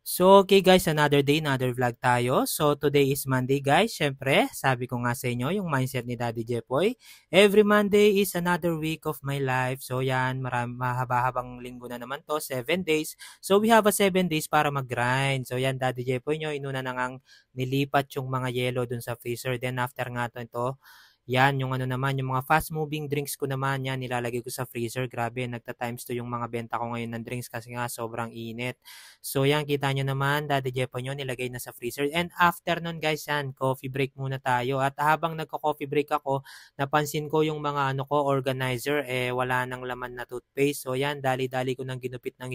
So, okay guys, another day, another vlog tayo. So, today is Monday guys. Syempre, sabi ko nga sa inyo, yung mindset ni Daddy Jepoy. Every Monday is another week of my life. So, yan, mahaba-habang linggo na naman to, 7 days. So, we have a 7 days para mag-grind. So, yan, Daddy Jepoy nyo, inuna na ngang nilipat yung mga yelo dun sa freezer. Then, after nga to, ito, yan, yung ano naman, yung mga fast moving drinks ko naman, yan, nilalagay ko sa freezer. Grabe, nagta-times to yung mga benta ko ngayon ng drinks kasi nga sobrang init. So yan, kita nyo naman, Daddy Jepo nyo, nilagay na sa freezer. And after nun guys, yan, coffee break muna tayo. At habang nagko-coffee break ako, napansin ko yung mga ano ko, organizer, wala nang laman na toothpaste. So yan, dali-dali ko nang ginupit ng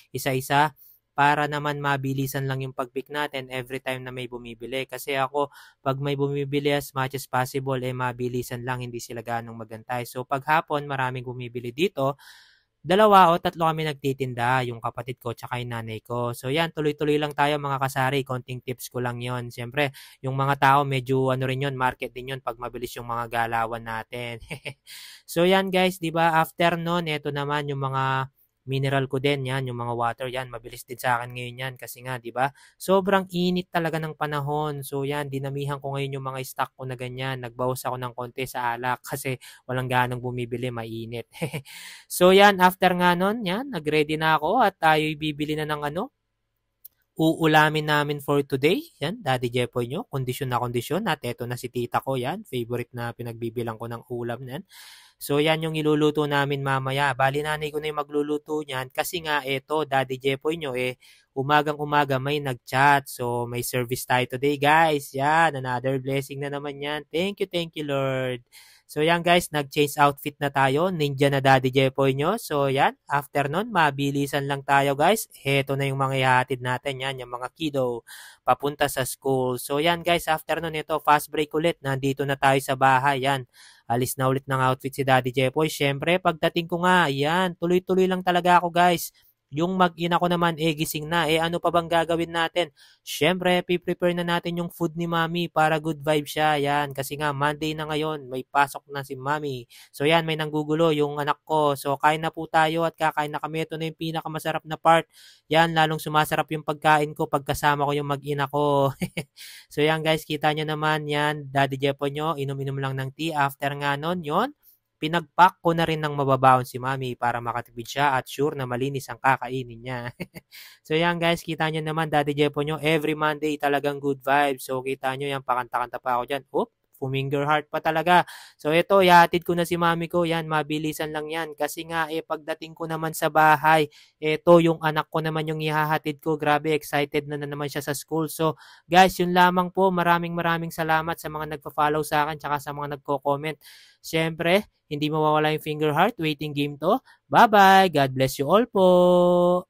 isa-isa para naman mabilisan lang yung pag-pick natin every time na may bumibili. Kasi ako, pag may bumibili as much as possible, mabilisan lang, hindi sila ganong magantay. So pag hapon, maraming bumibili dito, dalawa o tatlo kami nagtitinda, yung kapatid ko tsaka yung nanay ko. So yan, tuloy-tuloy lang tayo mga kasari, konting tips ko lang yon. Siyempre, yung mga tao medyo ano rin yon, market din yon pag mabilis yung mga galawan natin. So yan guys, 'di ba? After noon, eto naman yung mga mineral ko din yan, yung mga water yan, mabilis din sa akin ngayon yan kasi nga, 'di ba? Sobrang init talaga ng panahon. So yan, dinamihan ko ngayon yung mga stock ko na ganyan. Nagbawas ako ng konti sa alak kasi walang ganong bumibili, mainit. So yan, after nga nun, yan, nag-ready na ako at tayo'y bibili na ng ano, uulamin namin for today. Yan, Daddy Jepoy nyo, kondisyon na kondisyon. At eto na si tita ko, yan, favorite na pinagbibilang ko ng ulam yan. So yan yung iluluto namin mamaya. Bali nanay ko na yung magluluto niyan kasi nga eto, Daddy Jepoy nyo, umagang umaga may nag-chat. So may service tayo today guys. Yan, another blessing na naman yan. Thank you Lord. So yan guys, nag-change outfit na tayo. Ninja na Daddy Jepoy nyo. So yan, after nun, mabilisan lang tayo guys. Heto na yung mga ihahatid natin. Yan, yung mga kiddo papunta sa school. So yan guys, after nun, ito, fast break ulit. Nandito na tayo sa bahay. Yan, alis na ulit ng outfit si Daddy Jepoy. Syempre, pagdating ko nga, yan, tuloy-tuloy lang talaga ako guys. Yung mag-ina ko naman, gising na. Ano pa bang gagawin natin? Syempre, prepare na natin yung food ni Mami para good vibe siya. Yan, kasi nga, Monday na ngayon, may pasok na si Mami. So yan, may nanggugulo yung anak ko. So kain na po tayo at kakain na kami. Ito na yung pinakamasarap na part. Yan, lalong sumasarap yung pagkain ko pagkasama ko yung mag-ina ko. So yan guys, kita nyo naman yan, Daddy Jepo nyo, inom-inom lang ng tea. After nga nun, yon, pinagpack ko na rin ng mababaon si Mami para makatipid siya at sure na malinis ang kakainin niya. So yan guys, kita nyo naman Daddy Jepo nyo, every Monday talagang good vibes. So kita nyo yan, pakanta-kanta pa ako dyan. Oop, fuminger heart pa talaga. So ito, ihatid ko na si Mami ko. Yan, mabilisan lang yan. Kasi nga, pagdating ko naman sa bahay, ito yung anak ko naman yung ihahatid ko. Grabe, excited na naman siya sa school. So guys, yun lamang po. Maraming salamat sa mga nagpa-follow sa akin tsaka sa mga nagko-comment. Siyempre, hindi mawawala yung finger heart. Waiting game to. Bye-bye. God bless you all po.